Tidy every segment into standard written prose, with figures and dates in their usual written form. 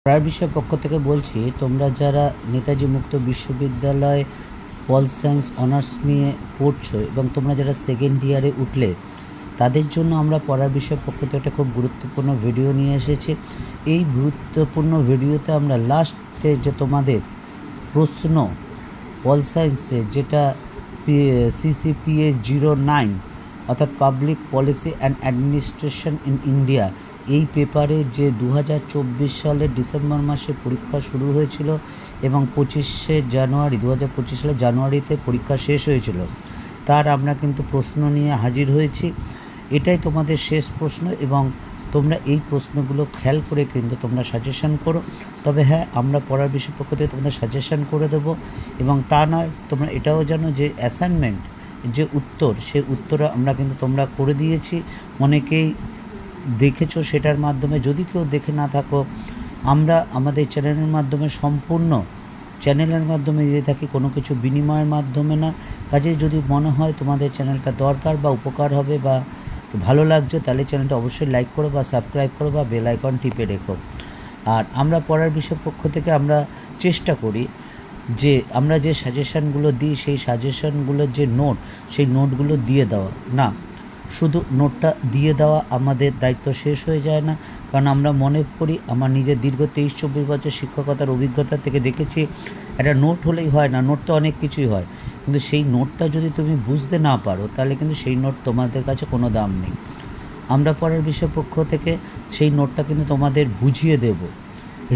পড়ার বিষয় পক্ষ থেকে বলছি, তোমরা যারা নেতাজি মুক্ত বিশ্ববিদ্যালয়ে পল সায়েন্স অনার্স নিয়ে পড়ছো এবং তোমরা যারা সেকেন্ড ইয়ারে উঠলে, তাদের জন্য আমরা পড়ার বিষয় পক্ষ থেকে একটা খুব গুরুত্বপূর্ণ ভিডিও নিয়ে এসেছি। এই গুরুত্বপূর্ণ ভিডিওতে আমরা লাস্টে যে তোমাদের প্রশ্ন পল সায়েন্সে, যেটা CCPA 09 অর্থাৎ public policy and administration in India, এই পেপারে যে 2024 সালের ডিসেম্বর মাসে পরীক্ষা শুরু হয়েছিল এবং 25শে জানুয়ারি 2025 সালের জানুয়ারিতে পরীক্ষা শেষ হয়েছিল, তার আমরা কিন্তু প্রশ্ন নিয়ে হাজির হয়েছি। এটাই তোমাদের শেষ প্রশ্ন এবং তোমরা এই প্রশ্নগুলো খেয়াল করে কিন্তু তোমরা সাজেশন করো। তবে হ্যাঁ, আমরা পড়ার বিষয় পক্ষ থেকে তোমাদের সাজেশন করে দেবো এবং তা নয়, তোমরা এটাও জানো যে অ্যাসাইনমেন্ট যে উত্তর, সেই উত্তর আমরা কিন্তু তোমরা করে দিয়েছি, অনেকেই দেখেছো সেটার মাধ্যমে। যদি কেউ দেখে না থাকো, আমরা আমাদের চ্যানেলের মাধ্যমে সম্পূর্ণ চ্যানেলের মাধ্যমে দিয়ে থাকি, কোনো কিছু বিনিময়ের মাধ্যমে না। কাজেই যদি মনে হয় তোমাদের চ্যানেলটা দরকার বা উপকার হবে বা ভালো লাগছে, তাহলে চ্যানেলটা অবশ্যই লাইক করো বা সাবস্ক্রাইব করো বা বেল আইকন টিপে রেখো। আর আমরা পড়ার বিষয় পক্ষ থেকে আমরা চেষ্টা করি যে আমরা যে সাজেশানগুলো দিই, সেই সাজেশানগুলোর যে নোট, সেই নোটগুলো দিয়ে দেওয়া না। শুধু নোটটা দিয়ে দেওয়া আমাদের দায়িত্ব শেষ হয়ে যায় না, কারণ আমরা মনে করি, আমার নিজের দীর্ঘ 23-24 বছর শিক্ষকতার অভিজ্ঞতা থেকে দেখেছি, একটা নোট হলেই হয় না, নোট তো অনেক কিছুই হয়, কিন্তু সেই নোটটা যদি তুমি বুঝতে না পারো, তাহলে কিন্তু সেই নোট তোমাদের কাছে কোনো দাম নেই। আমরা পড়ার বিষয় পক্ষ থেকে সেই নোটটা কিন্তু তোমাদের বুঝিয়ে দেব,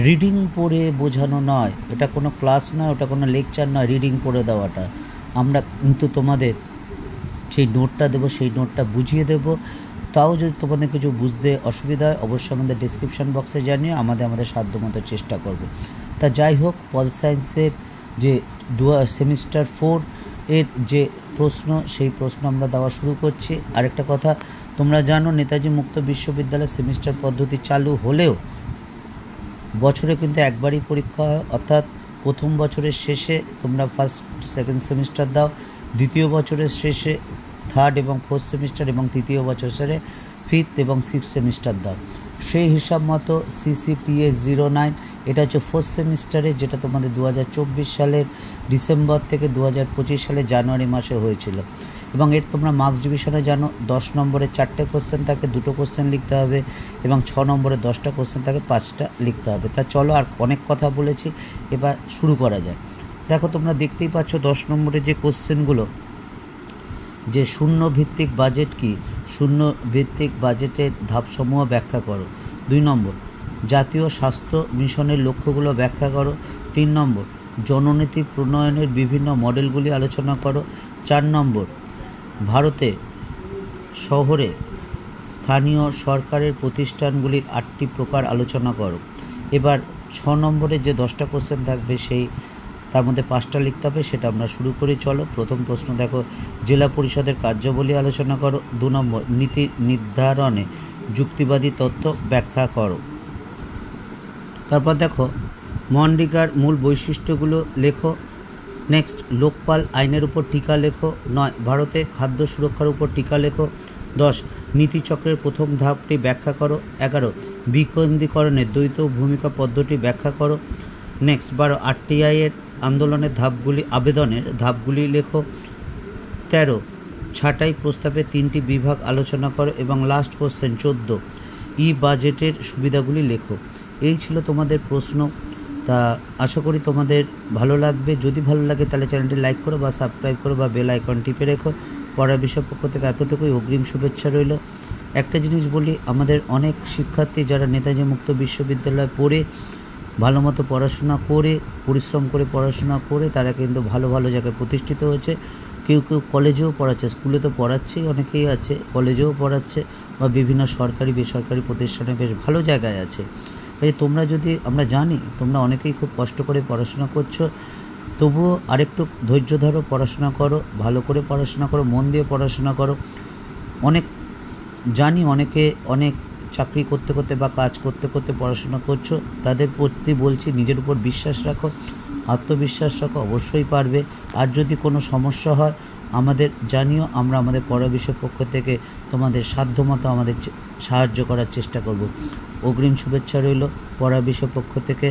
রিডিং পড়ে বোঝানো নয়, এটা কোনো ক্লাস নয়, ওটা কোনো লেকচার নয়, রিডিং পড়ে দেওয়াটা। আমরা কিন্তু তোমাদের সেই নোটটা দেবো, সেই নোটটা বুঝিয়ে দেব। তাও যদি তোমাদের কিছু বুঝতে অসুবিধা হয়, অবশ্যই আমাদের ডিসক্রিপশান বক্সে জানিয়ে আমাদের সাধ্যমতো চেষ্টা করব। তা যাই হোক, পল সায়েন্সের যে সেমিস্টার 4 এর যে প্রশ্ন, সেই প্রশ্ন আমরা দেওয়া শুরু করছি। আরেকটা কথা, তোমরা জানো নেতাজি মুক্ত বিশ্ববিদ্যালয় সেমিস্টার পদ্ধতি চালু হলেও বছরে কিন্তু একবারই পরীক্ষা হয়, অর্থাৎ প্রথম বছরের শেষে তোমরা ফার্স্ট সেকেন্ড সেমিস্টার দাও, দ্বিতীয় বছরের শেষে থার্ড এবং ফোর্থ সেমিস্টার, এবং তৃতীয় বছরে ফিফথ এবং সিক্স সেমিস্টার দাও। সেই হিসাব মতো CCPA 09, এটা হচ্ছে ফোর্থ সেমিস্টারে, যেটা তোমাদের 2024 সালের ডিসেম্বর থেকে 2025 সালের জানুয়ারি মাসে হয়েছিল। এবং এর তোমরা মার্কস ডিভিশনে জানো, 10 নম্বরে 4টে কোশ্চেন থাকে, 2টো কোশ্চেন লিখতে হবে, এবং 6 নম্বরে 10টা কোশ্চেন থাকে, 5টা লিখতে হবে। তা চলো, আর অনেক কথা বলেছি, এবার শুরু করা যায়। দেখো, তোমরা দেখতেই পাচ্ছ 10 নম্বরে যে কোশ্চেনগুলো, যে শূন্য ভিত্তিক বাজেট কি, শূন্য ভিত্তিক বাজেটের ধাপসমূহ ব্যাখ্যা করো। 2 নম্বর, জাতীয় স্বাস্থ্য মিশনের লক্ষ্যগুলো ব্যাখ্যা করো। 3 নম্বর, জননীতি প্রণয়নের বিভিন্ন মডেলগুলি আলোচনা করো। 4 নম্বর, ভারতে শহরে স্থানীয় সরকারের প্রতিষ্ঠানগুলির 8টি প্রকার আলোচনা করো। এবার 6 নম্বরে যে 10টা কোশ্চেন থাকবে, সেই তার মধ্যে 5টা লিখতে হবে, সেটা আমরা শুরু করি। চলো, প্রথম প্রশ্ন দেখো, জেলা পরিষদের কার্যাবলী আলোচনা করো। 2 নম্বর, নীতি নির্ধারণে যুক্তিবাদী তত্ত্ব ব্যাখ্যা করো। তারপর দেখো, মনরেগার মূল বৈশিষ্ট্যগুলো লেখো। নেক্সট, লোকপাল আইনের উপর টিকা লেখো। 9, ভারতে খাদ্য সুরক্ষার উপর টিকা লেখো। 10, নীতিচক্রের প্রথম ধাপটি ব্যাখ্যা করো। 11, বিকেন্দ্রীকরণের দ্বৈত ভূমিকা পদ্ধতি ব্যাখ্যা করো। নেক্সট, 12, RTI এর আবেদনের ধাপগুলি লেখো। 13, ছাঁটাই প্রস্তাবে 3টি বিভাগ আলোচনা করো। এবং লাস্ট কোশ্চেন 14, বাজেটের সুবিধাগুলি লেখো। এই ছিল তোমাদের প্রশ্ন। তা আশা করি তোমাদের ভালো লাগবে। যদি ভালো লাগে, তাহলে চ্যানেলটি লাইক করো বা সাবস্ক্রাইব করো বা বেল আইকন টিপে রেখো। পড়ার বিষয় পক্ষ থেকে এতটুকুই, অগ্রিম শুভেচ্ছা রইল। একটা জিনিস বলি, আমাদের অনেক শিক্ষার্থী যারা নেতাজি মুক্ত বিশ্ববিদ্যালয়ে পড়ে, ভালো মতো পড়াশোনা করে, পরিশ্রম করে পড়াশোনা করে, তারা কিন্তু ভালো ভালো জায়গায় প্রতিষ্ঠিত হয়েছে। কেউ কেউ কলেজেও পড়াচ্ছে, স্কুলে তো পড়াচ্ছেই, অনেকেই আছে কলেজেও পড়াচ্ছে, বা বিভিন্ন সরকারি বেসরকারি প্রতিষ্ঠানে বেশ ভালো জায়গায় আছে। তাই তোমরা যদি, আমরা জানি তোমরা অনেকেই খুব কষ্ট করে পড়াশোনা করছো, তবুও আরেকটু ধৈর্য ধরো, পড়াশোনা করো, ভালো করে পড়াশোনা করো, মন দিয়ে পড়াশোনা করো। অনেক জানি অনেকে অনেক চাকরি করতে করতে বা কাজ করতে করতে পড়াশোনা করছো, তাদের প্রতি বলছি, নিজের উপর বিশ্বাস রাখো, আত্মবিশ্বাস রাখো, অবশ্যই পারবে। আর যদি কোনো সমস্যা হয়, আমাদের জানিও, আমরা আমাদের পড়া বিষয় পক্ষ থেকে তোমাদের সাধ্যমতো আমাদের সাহায্য করার চেষ্টা করব। অগ্রিম শুভেচ্ছা রইল পড়া বিষয় পক্ষ থেকে।